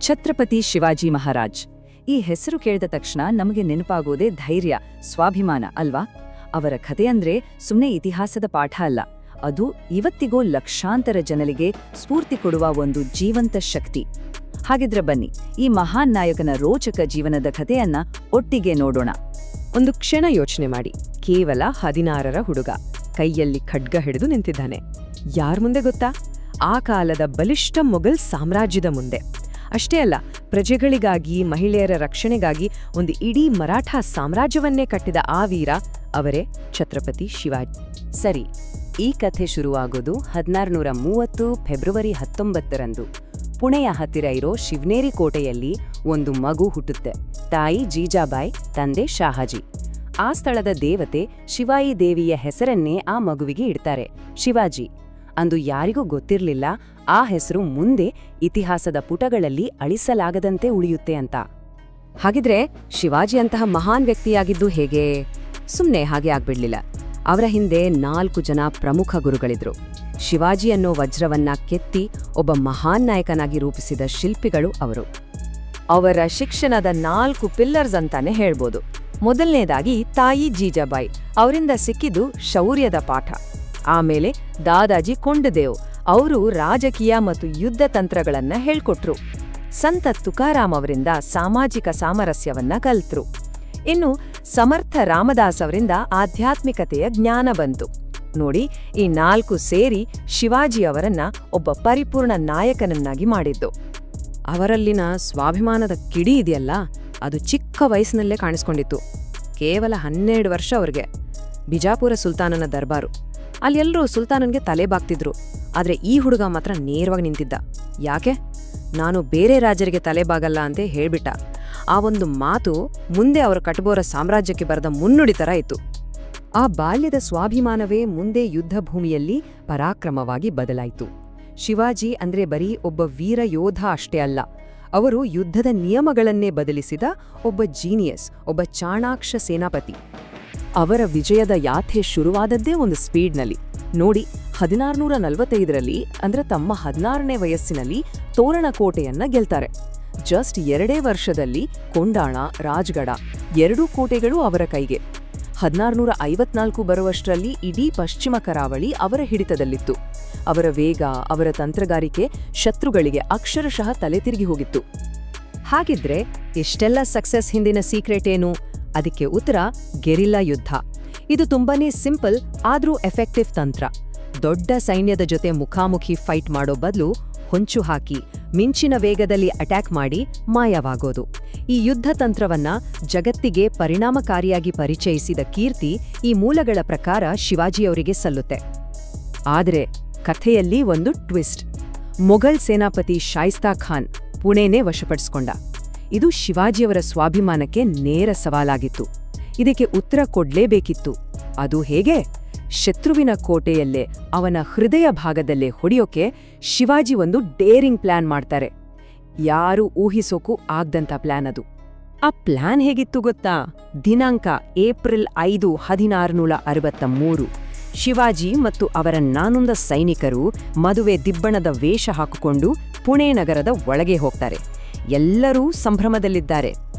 ಛತ್ರಪತಿ ಶಿವಾಜಿ ಮಹಾರಾಜ್. ಈ ಹೆಸರು ಕೇಳಿದ ತಕ್ಷಣ ನಮಗೆ ನೆನಪಾಗೋದೇ ಧೈರ್ಯ, ಸ್ವಾಭಿಮಾನ ಅಲ್ವಾ? ಅವರ ಕಥೆಯಂದ್ರೆ ಸುಮ್ಮನೆ ಇತಿಹಾಸದ ಪಾಠ ಅಲ್ಲ, ಅದು ಇವತ್ತಿಗೂ ಲಕ್ಷಾಂತರ ಜನರಿಗೆ ಸ್ಫೂರ್ತಿ ಕೊಡುವ ಒಂದು ಜೀವಂತ ಶಕ್ತಿ. ಹಾಗಿದ್ರೆ ಬನ್ನಿ, ಈ ಮಹಾನ್ ನಾಯಕನ ರೋಚಕ ಜೀವನದ ಕಥೆಯನ್ನ ಒಟ್ಟಿಗೆ ನೋಡೋಣ. ಒಂದು ಕ್ಷಣ ಯೋಚನೆ ಮಾಡಿ. ಕೇವಲ 16ರ ಹುಡುಗ, ಕೈಯಲ್ಲಿ ಖಡ್ಗ ಹಿಡಿದು ನಿಂತಿದ್ದಾನೆ. ಯಾರ ಮುಂದೆ ಗೊತ್ತಾ? ಆ ಕಾಲದ ಬಲಿಷ್ಠ ಮೊಘಲ್ ಸಾಮ್ರಾಜ್ಯದ ಮುಂದೆ. ಅಷ್ಟೇ ಅಲ್ಲ, ಪ್ರಜೆಗಳಿಗಾಗಿ, ಮಹಿಳೆಯರ ರಕ್ಷಣೆಗಾಗಿ ಒಂದು ಇಡೀ ಮರಾಠ ಸಾಮ್ರಾಜ್ಯವನ್ನೇ ಕಟ್ಟಿದ ಆ ವೀರ ಅವರೇ ಛತ್ರಪತಿ ಶಿವಾಜಿ. ಸರಿ, ಈ ಕಥೆ ಶುರುವಾಗೋದು 1630 ಫೆಬ್ರವರಿ 19ರಂದು. ಪುಣೆಯ ಹತ್ತಿರ ಇರೋ ಶಿವನೇರಿ ಕೋಟೆಯಲ್ಲಿ ಒಂದು ಮಗು ಹುಟ್ಟುತ್ತೆ. ತಾಯಿ ಜೀಜಾಬಾಯಿ, ತಂದೆ ಶಾಹಾಜಿ. ಆ ಸ್ಥಳದ ದೇವತೆ ಶಿವಾಯಿ ದೇವಿಯ ಹೆಸರನ್ನೇ ಆ ಮಗುವಿಗೆ ಇಡ್ತಾರೆ, ಶಿವಾಜಿ. ಅಂದು ಯಾರಿಗೂ ಗೊತ್ತಿರಲಿಲ್ಲ ಆ ಹೆಸರು ಮುಂದೆ ಇತಿಹಾಸದ ಪುಟಗಳಲ್ಲಿ ಅಳಿಸಲಾಗದಂತೆ ಉಳಿಯುತ್ತೆ ಅಂತ. ಹಾಗಿದ್ರೆ ಶಿವಾಜಿ ಅಂತಹ ಮಹಾನ್ ವ್ಯಕ್ತಿಯಾಗಿದ್ದು ಹೇಗೆ? ಸುಮ್ನೆ ಹಾಗೆ ಆಗ್ಬಿಡ್ಲಿಲ್ಲ. ಅವರ ಹಿಂದೆ 4 ಜನ ಪ್ರಮುಖ ಗುರುಗಳಿದ್ರು. ಶಿವಾಜಿ ಅನ್ನೋ ವಜ್ರವನ್ನ ಕೆತ್ತಿ ಒಬ್ಬ ಮಹಾನ್ ನಾಯಕನಾಗಿ ರೂಪಿಸಿದ ಶಿಲ್ಪಿಗಳು ಅವರು. ಅವರ ಶಿಕ್ಷಣದ 4 ಪಿಲ್ಲರ್ಸ್ ಅಂತಾನೆ ಹೇಳ್ಬೋದು. ಮೊದಲನೇದಾಗಿ ತಾಯಿ ಜೀಜಾಬಾಯಿ, ಅವರಿಂದ ಸಿಕ್ಕಿದ್ದು ಶೌರ್ಯದ ಪಾಠ. ಆಮೇಲೆ ದಾದಾಜಿ ಕೊಂಡದೇವ್, ಅವರು ರಾಜಕೀಯ ಮತ್ತು ಯುದ್ಧ ತಂತ್ರಗಳನ್ನ ಹೇಳ್ಕೊಟ್ರು. ಸಂತ ತುಕಾರಾಮ್ ಅವರಿಂದ ಸಾಮಾಜಿಕ ಸಾಮರಸ್ಯವನ್ನ ಕಲ್ತ್ರು. ಇನ್ನು ಸಮರ್ಥ ರಾಮದಾಸ್ ಅವರಿಂದ ಆಧ್ಯಾತ್ಮಿಕತೆಯ ಜ್ಞಾನ ಬಂತು. ನೋಡಿ, ಈ 4 ಸೇರಿ ಶಿವಾಜಿ ಅವರನ್ನ ಒಬ್ಬ ಪರಿಪೂರ್ಣ ನಾಯಕನನ್ನಾಗಿ ಮಾಡಿದ್ದು. ಅವರಲ್ಲಿನ ಸ್ವಾಭಿಮಾನದ ಕಿಡಿ ಇದೆಯಲ್ಲ, ಅದು ಚಿಕ್ಕ ವಯಸ್ಸಿನಲ್ಲೇ ಕಾಣಿಸ್ಕೊಂಡಿತ್ತು. ಕೇವಲ 12 ವರ್ಷ ಅವ್ರಿಗೆ. ಬಿಜಾಪುರ ಸುಲ್ತಾನನ ದರ್ಬಾರು. ಅಲ್ಲೆಲ್ಲರೂ ಸುಲ್ತಾನನ್ಗೆ ತಲೆ ಬಾಗ್ತಿದ್ರು. ಆದ್ರೆ ಈ ಹುಡುಗ ಮಾತ್ರ ನೇರವಾಗಿ ನಿಂತಿದ್ದ. ಯಾಕೆ? ನಾನು ಬೇರೆ ರಾಜರಿಗೆ ತಲೆಬಾಗಲ್ಲ ಅಂತ ಹೇಳ್ಬಿಟ್ಟ. ಆ ಒಂದು ಮಾತು ಮುಂದೆ ಅವರು ಕಟ್ಬೋರ ಸಾಮ್ರಾಜ್ಯಕ್ಕೆ ಬರೆದ ಮುನ್ನುಡಿ ತರ ಇತ್ತು. ಆ ಬಾಲ್ಯದ ಸ್ವಾಭಿಮಾನವೇ ಮುಂದೆ ಯುದ್ಧ ಭೂಮಿಯಲ್ಲಿ ಪರಾಕ್ರಮವಾಗಿ ಬದಲಾಯಿತು. ಶಿವಾಜಿ ಅಂದ್ರೆ ಬರೀ ಒಬ್ಬ ವೀರ ಯೋಧ ಅಷ್ಟೇ ಅಲ್ಲ, ಅವರು ಯುದ್ಧದ ನಿಯಮಗಳನ್ನೇ ಬದಲಿಸಿದ ಒಬ್ಬ ಜೀನಿಯಸ್, ಒಬ್ಬ ಚಾಣಾಕ್ಷ ಸೇನಾಪತಿ. ಅವರ ವಿಜಯದ ಯಾಥೆ ಶುರುವಾದದ್ದೇ ಒಂದು ಸ್ಪೀಡ್ನಲ್ಲಿ. ನೋಡಿ, 1645ರಲ್ಲಿ ಅಂದ್ರೆ ತಮ್ಮ 16ನೇ ವಯಸ್ಸಿನಲ್ಲಿ ತೋರಣ ಕೋಟೆಯನ್ನ ಗೆಲ್ತಾರೆ. ಜಸ್ಟ್ 2 ವರ್ಷದಲ್ಲಿ ಕೊಂಡಾಣ, ರಾಜ್ಗಢ 2 ಕೋಟೆಗಳು ಅವರ ಕೈಗೆ. 1654 ಬರುವಷ್ಟರಲ್ಲಿ ಇಡೀ ಪಶ್ಚಿಮ ಕರಾವಳಿ ಅವರ ಹಿಡಿತದಲ್ಲಿತ್ತು. ಅವರ ವೇಗ, ಅವರ ತಂತ್ರಗಾರಿಕೆ ಶತ್ರುಗಳಿಗೆ ಅಕ್ಷರಶಃ ತಲೆ ತಿರುಗಿ ಹೋಗಿತ್ತು. ಹಾಗಿದ್ರೆ ಇಷ್ಟೆಲ್ಲ ಸಕ್ಸಸ್ ಹಿಂದಿನ ಸೀಕ್ರೆಟ್ ಏನು? ಅದಕ್ಕೆ ಉತ್ತರ ಗೆರಿಲ್ಲಾ ಯುದ್ಧ. ಇದು ತುಂಬಾನೇ ಸಿಂಪಲ್ ಆದ್ರೂ ಎಫೆಕ್ಟಿವ್ ತಂತ್ರ. ದೊಡ್ಡ ಸೈನ್ಯದ ಜೊತೆ ಮುಖಾಮುಖಿ ಫೈಟ್ ಮಾಡೋ ಬದಲು ಹೊಂಚು ಹಾಕಿ ಮಿಂಚಿನ ವೇಗದಲ್ಲಿ ಅಟ್ಯಾಕ್ ಮಾಡಿ ಮಾಯವಾಗೋದು. ಈ ಯುದ್ಧ ತಂತ್ರವನ್ನ ಜಗತ್ತಿಗೆ ಪರಿಣಾಮಕಾರಿಯಾಗಿ ಪರಿಚಯಿಸಿದ ಕೀರ್ತಿ ಈ ಮೂಲಗಳ ಪ್ರಕಾರ ಶಿವಾಜಿಯವರಿಗೆ ಸಲ್ಲುತ್ತೆ. ಆದ್ರೆ ಕಥೆಯಲ್ಲಿ ಒಂದು ಟ್ವಿಸ್ಟ್. ಮೊಘಲ್ ಸೇನಾಪತಿ ಶಾಯಿಸ್ತಾ ಖಾನ್ ಪುಣೆನೇ ವಶಪಡಿಸ್ಕೊಂಡ. ಇದು ಶಿವಾಜಿಯವರ ಸ್ವಾಭಿಮಾನಕ್ಕೆ ನೇರ ಸವಾಲಾಗಿತ್ತು. ಇದಕ್ಕೆ ಉತ್ತರ ಕೊಡ್ಲೇಬೇಕಿತ್ತು. ಅದು ಹೇಗೆ? ಶತ್ರುವಿನ ಕೋಟೆಯಲ್ಲೇ, ಅವನ ಹೃದಯ ಭಾಗದಲ್ಲೇ ಹೊಡೆಯೋಕೆ ಶಿವಾಜಿ ಒಂದು ಡೇರಿಂಗ್ ಪ್ಲಾನ್ ಮಾಡ್ತಾರೆ. ಯಾರೂ ಊಹಿಸೋಕೂ ಆಗ್ದಂಥ ಪ್ಲಾನ್ ಅದು. ಆ ಪ್ಲಾನ್ ಹೇಗಿತ್ತು ಗೊತ್ತಾ? ದಿನಾಂಕ ಏಪ್ರಿಲ್ 5, 1663. ಶಿವಾಜಿ ಮತ್ತು ಅವರ 400 ಸೈನಿಕರು ಮದುವೆ ದಿಬ್ಬಣದ ವೇಷ ಹಾಕಿಕೊಂಡು ಪುಣೆ ನಗರದ ಒಳಗೆ ಹೋಗ್ತಾರೆ. ಎಲ್ಲರೂ ಸಂಭ್ರಮದಲ್ಲಿದ್ದಾರೆ.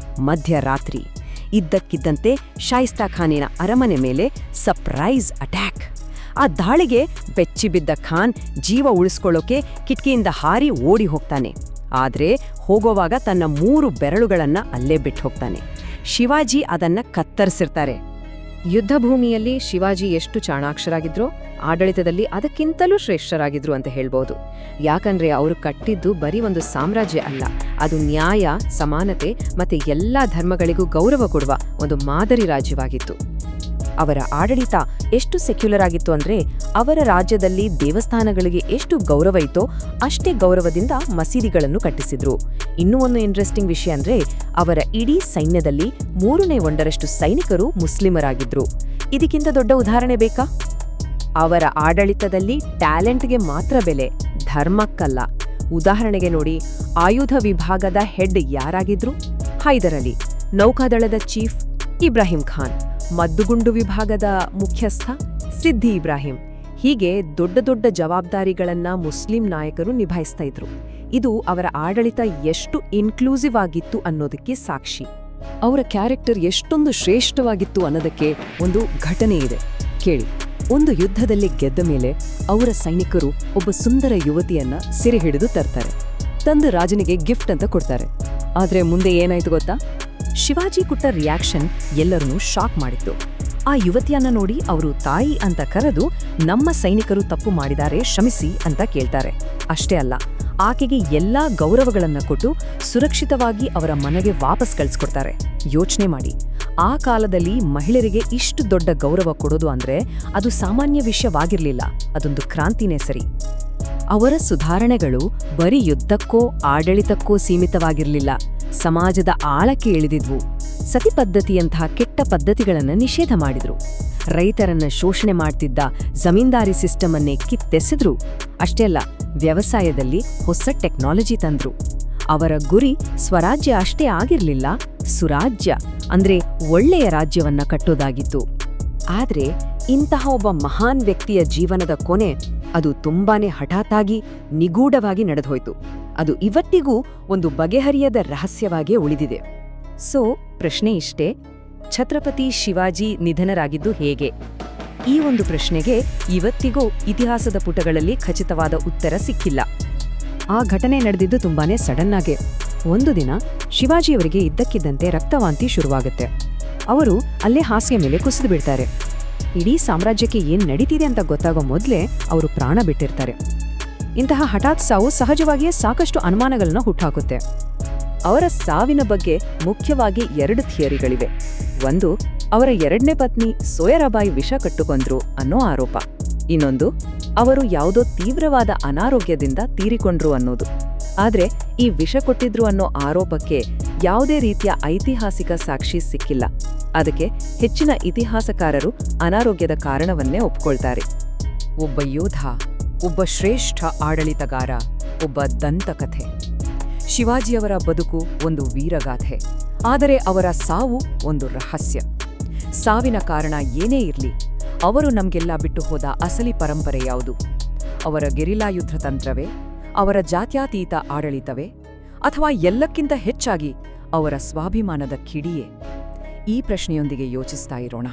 ಮಧ್ಯರಾತ್ರಿ ಇದ್ದಕ್ಕಿದ್ದಂತೆ ಶಾಯಿಸ್ತಾ ಖಾನಿನ ಅರಮನೆ ಮೇಲೆ ಸರ್ಪ್ರೈಸ್ ಅಟ್ಯಾಕ್. ಆ ದಾಳಿಗೆ ಬೆಚ್ಚಿಬಿದ್ದ ಖಾನ್ ಜೀವ ಉಳಿಸ್ಕೊಳ್ಳೋಕೆ ಕಿಟಕಿಯಿಂದ ಹಾರಿ ಓಡಿ ಹೋಗ್ತಾನೆ. ಆದ್ರೆ ಹೋಗೋವಾಗ ತನ್ನ 3 ಬೆರಳುಗಳನ್ನ ಅಲ್ಲೇ ಬಿಟ್ಟು ಹೋಗ್ತಾನೆ. ಶಿವಾಜಿ ಅದನ್ನ ಕತ್ತರಿಸಿರ್ತಾರೆ. ಯುದ್ಧಭೂಮಿಯಲ್ಲಿ ಶಿವಾಜಿ ಎಷ್ಟು ಚಾಣಾಕ್ಷರಾಗಿದ್ರೋ ಆಡಳಿತದಲ್ಲಿ ಅದಕ್ಕಿಂತಲೂ ಶ್ರೇಷ್ಠರಾಗಿದ್ರು ಅಂತ ಹೇಳ್ಬೋದು. ಯಾಕಂದ್ರೆ ಅವರು ಕಟ್ಟಿದ್ದು ಬರೀ ಒಂದು ಸಾಮ್ರಾಜ್ಯ ಅಲ್ಲ, ಅದು ನ್ಯಾಯ, ಸಮಾನತೆ ಮತ್ತೆ ಎಲ್ಲಾ ಧರ್ಮಗಳಿಗೂ ಗೌರವ ಕೊಡುವ ಒಂದು ಮಾದರಿ ರಾಜ್ಯವಾಗಿತ್ತು. ಅವರ ಆಡಳಿತ ಎಷ್ಟು ಸೆಕ್ಯುಲರ್ ಆಗಿತ್ತು ಅಂದ್ರೆ, ಅವರ ರಾಜ್ಯದಲ್ಲಿ ದೇವಸ್ಥಾನಗಳಿಗೆ ಎಷ್ಟು ಗೌರವ ಇತ್ತೋ ಅಷ್ಟೇ ಗೌರವದಿಂದ ಮಸೀದಿಗಳನ್ನು ಕಟ್ಟಿಸಿದ್ರು. ಇನ್ನೂ ಒಂದು ಇಂಟ್ರೆಸ್ಟಿಂಗ್ ವಿಷಯ ಅಂದ್ರೆ, ಅವರ ಇಡೀ ಸೈನ್ಯದಲ್ಲಿ 1/3 ಸೈನಿಕರು ಮುಸ್ಲಿಮರಾಗಿದ್ರು. ಇದಕ್ಕಿಂತ ದೊಡ್ಡ ಉದಾಹರಣೆ ಬೇಕಾ? ಅವರ ಆಡಳಿತದಲ್ಲಿ ಟ್ಯಾಲೆಂಟ್ಗೆ ಮಾತ್ರ ಬೆಲೆ, ಧರ್ಮಕ್ಕಲ್ಲ. ಉದಾಹರಣೆಗೆ ನೋಡಿ, ಆಯುಧ ವಿಭಾಗದ ಹೆಡ್ ಯಾರಾಗಿದ್ರು? ಹೈದರ್ ಅಲಿ. ನೌಕಾದಳದ ಚೀಫ್ ಇಬ್ರಾಹಿಂ ಖಾನ್. ಮದ್ದುಗುಂಡು ವಿಭಾಗದ ಮುಖ್ಯಸ್ಥ ಸಿದ್ದಿ ಇಬ್ರಾಹಿಂ. ಹೀಗೆ ದೊಡ್ಡ ದೊಡ್ಡ ಜವಾಬ್ದಾರಿಗಳನ್ನ ಮುಸ್ಲಿಂ ನಾಯಕರು ನಿಭಾಯಿಸ್ತಾ ಇದ್ರು. ಇದು ಅವರ ಆಡಳಿತ ಎಷ್ಟು ಇನ್ಕ್ಲೂಸಿವ್ ಆಗಿತ್ತು ಅನ್ನೋದಕ್ಕೆ ಸಾಕ್ಷಿ. ಅವರ ಕ್ಯಾರೆಕ್ಟರ್ ಎಷ್ಟೊಂದು ಶ್ರೇಷ್ಠವಾಗಿತ್ತು ಅನ್ನೋದಕ್ಕೆ ಒಂದು ಘಟನೆ ಇದೆ, ಕೇಳಿ. ಒಂದು ಯುದ್ಧದಲ್ಲಿ ಗೆದ್ದ ಮೇಲೆ ಅವರ ಸೈನಿಕರು ಒಬ್ಬ ಸುಂದರ ಯುವತಿಯನ್ನ ಸೆರೆ ಹಿಡಿದು ತರ್ತಾರೆ. ತಂದು ರಾಜನಿಗೆ ಗಿಫ್ಟ್ ಅಂತ ಕೊಡ್ತಾರೆ. ಆದ್ರೆ ಮುಂದೆ ಏನಾಯ್ತು ಗೊತ್ತಾ? ಶಿವಾಜಿ ಕೊಟ್ಟ ರಿಯಾಕ್ಷನ್ ಎಲ್ಲರನ್ನೂ ಶಾಕ್ ಮಾಡಿತ್ತು. ಆ ಯುವತಿಯನ್ನ ನೋಡಿ ಅವರು ತಾಯಿ ಅಂತ ಕರೆದು, ನಮ್ಮ ಸೈನಿಕರು ತಪ್ಪು ಮಾಡಿದ್ದಾರೆ, ಕ್ಷಮಿಸಿ ಅಂತ ಕೇಳ್ತಾರೆ. ಅಷ್ಟೇ ಅಲ್ಲ, ಆಕೆಗೆ ಎಲ್ಲಾ ಗೌರವಗಳನ್ನ ಕೊಟ್ಟು ಸುರಕ್ಷಿತವಾಗಿ ಅವರ ಮನೆಗೆ ವಾಪಸ್ ಕಳಿಸ್ಕೊಡ್ತಾರೆ. ಯೋಚನೆ ಮಾಡಿ, ಆ ಕಾಲದಲ್ಲಿ ಮಹಿಳೆಯರಿಗೆ ಇಷ್ಟು ದೊಡ್ಡ ಗೌರವ ಕೊಡೋದು ಅಂದ್ರೆ ಅದು ಸಾಮಾನ್ಯ ವಿಷಯವಾಗಿರ್ಲಿಲ್ಲ. ಅದೊಂದು ಕ್ರಾಂತಿನೇ ಸರಿ. ಅವರ ಸುಧಾರಣೆಗಳು ಬರೀ ಯುದ್ಧಕ್ಕೋ ಆಡಳಿತಕ್ಕೋ ಸೀಮಿತವಾಗಿರ್ಲಿಲ್ಲ, ಸಮಾಜದ ಆಳಕ್ಕೆ ಇಳಿದಿದ್ವು. ಸತಿ ಪದ್ಧತಿಯಂತಹ ಕೆಟ್ಟ ಪದ್ಧತಿಗಳನ್ನು ನಿಷೇಧ ಮಾಡಿದ್ರು. ರೈತರನ್ನ ಶೋಷಣೆ ಮಾಡ್ತಿದ್ದ ಜಮೀನ್ದಾರಿ ಸಿಸ್ಟಮ್ ಅನ್ನೇ ಕಿತ್ತೆಸೆದ್ರು. ಅಷ್ಟೇ ಅಲ್ಲ, ವ್ಯವಸಾಯದಲ್ಲಿ ಹೊಸ ಟೆಕ್ನಾಲಜಿ ತಂದ್ರು. ಅವರ ಗುರಿ ಸ್ವರಾಜ್ಯ ಅಷ್ಟೇ ಆಗಿರ್ಲಿಲ್ಲ, ಸುರಾಜ್ಯ ಅಂದ್ರೆ ಒಳ್ಳೆಯ ರಾಜ್ಯವನ್ನ ಕಟ್ಟೋದಾಗಿತ್ತು. ಆದ್ರೆ ಇಂತಹ ಒಬ್ಬ ಮಹಾನ್ ವ್ಯಕ್ತಿಯ ಜೀವನದ ಕೊನೆ ಅದು ತುಂಬಾನೇ ಹಠಾತ್ತಾಗಿ ನಿಗೂಢವಾಗಿ ನಡೆದೋಯ್ತು. ಅದು ಇವತ್ತಿಗೂ ಒಂದು ಬಗೆಹರಿಯದ ರಹಸ್ಯವಾಗಿಯೇ ಉಳಿದಿದೆ. ಸೊ ಪ್ರಶ್ನೆ ಇಷ್ಟೇ, ಛತ್ರಪತಿ ಶಿವಾಜಿ ನಿಧನರಾಗಿದ್ದು ಹೇಗೆ? ಈ ಒಂದು ಪ್ರಶ್ನೆಗೆ ಇವತ್ತಿಗೂ ಇತಿಹಾಸದ ಪುಟಗಳಲ್ಲಿ ಖಚಿತವಾದ ಉತ್ತರ ಸಿಕ್ಕಿಲ್ಲ. ಆ ಘಟನೆ ನಡೆದಿದ್ದು ತುಂಬಾನೇ ಸಡನ್ ಆಗಿ. ಒಂದು ದಿನ ಶಿವಾಜಿಯವರಿಗೆ ಇದ್ದಕ್ಕಿದ್ದಂತೆ ರಕ್ತವಾಂತಿ ಶುರುವಾಗುತ್ತೆ. ಅವರು ಅಲ್ಲೇ ಹಾಸಿಗೆ ಮೇಲೆ ಕುಸಿದು ಬಿಡ್ತಾರೆ. ಇಡೀ ಸಾಮ್ರಾಜ್ಯಕ್ಕೆ ಏನ್ ನಡೀತಿದೆ ಅಂತ ಗೊತ್ತಾಗೋ ಮೊದಲೇ ಅವರು ಪ್ರಾಣ ಬಿಟ್ಟಿರ್ತಾರೆ. ಇಂತಹ ಹಠಾತ್ ಸಾವು ಸಹಜವಾಗಿಯೇ ಸಾಕಷ್ಟು ಅನುಮಾನಗಳನ್ನ ಹುಟ್ಟಾಕುತ್ತೆ. ಅವರ ಸಾವಿನ ಬಗ್ಗೆ ಮುಖ್ಯವಾಗಿ 2 ಥಿಯರಿಗಳಿವೆ. ಒಂದು, ಅವರ 2ನೇ ಪತ್ನಿ ಸೋಯರಾಬಾಯಿ ವಿಷ ಕಟ್ಟುಕೊಂಡ್ರು ಅನ್ನೋ ಆರೋಪ. ಇನ್ನೊಂದು, ಅವರು ಯಾವುದೋ ತೀವ್ರವಾದ ಅನಾರೋಗ್ಯದಿಂದ ತೀರಿಕೊಂಡ್ರು ಅನ್ನೋದು. ಆದ್ರೆ ಈ ವಿಷ ಕೊಟ್ಟಿದ್ರು ಅನ್ನೋ ಆರೋಪಕ್ಕೆ ಯಾವುದೇ ರೀತಿಯ ಐತಿಹಾಸಿಕ ಸಾಕ್ಷಿ ಸಿಕ್ಕಿಲ್ಲ. ಅದಕ್ಕೆ ಹೆಚ್ಚಿನ ಇತಿಹಾಸಕಾರರು ಅನಾರೋಗ್ಯದ ಕಾರಣವನ್ನೇ ಒಪ್ಕೊಳ್ತಾರೆ. ಒಬ್ಬ ಯೋಧ, ಒಬ್ಬ ಶ್ರೇಷ್ಠ ಆಡಳಿತಗಾರ, ಒಬ್ಬ ದಂತಕಥೆ. ಶಿವಾಜಿಯವರ ಬದುಕು ಒಂದು ವೀರಗಾಥೆ, ಆದರೆ ಅವರ ಸಾವು ಒಂದು ರಹಸ್ಯ. ಸಾವಿನ ಕಾರಣ ಏನೇ ಇರ್ಲಿ, ಅವರು ನಮ್ಗೆಲ್ಲ ಬಿಟ್ಟು ಹೋದ ಅಸಲಿ ಪರಂಪರೆ ಯಾವುದು? ಅವರ ಗೆರಿಲ್ಲಾ ಯುದ್ಧ ತಂತ್ರವೇ, ಅವರ ಜಾತ್ಯತೀತ ಆಡಳಿತವೇ, ಅಥವಾ ಎಲ್ಲಕ್ಕಿಂತ ಹೆಚ್ಚಾಗಿ ಅವರ ಸ್ವಾಭಿಮಾನದ ಕಿಡಿಯೇ? ಈ ಪ್ರಶ್ನೆಯೊಂದಿಗೆ ಯೋಚಿಸ್ತಾ ಇರೋಣ.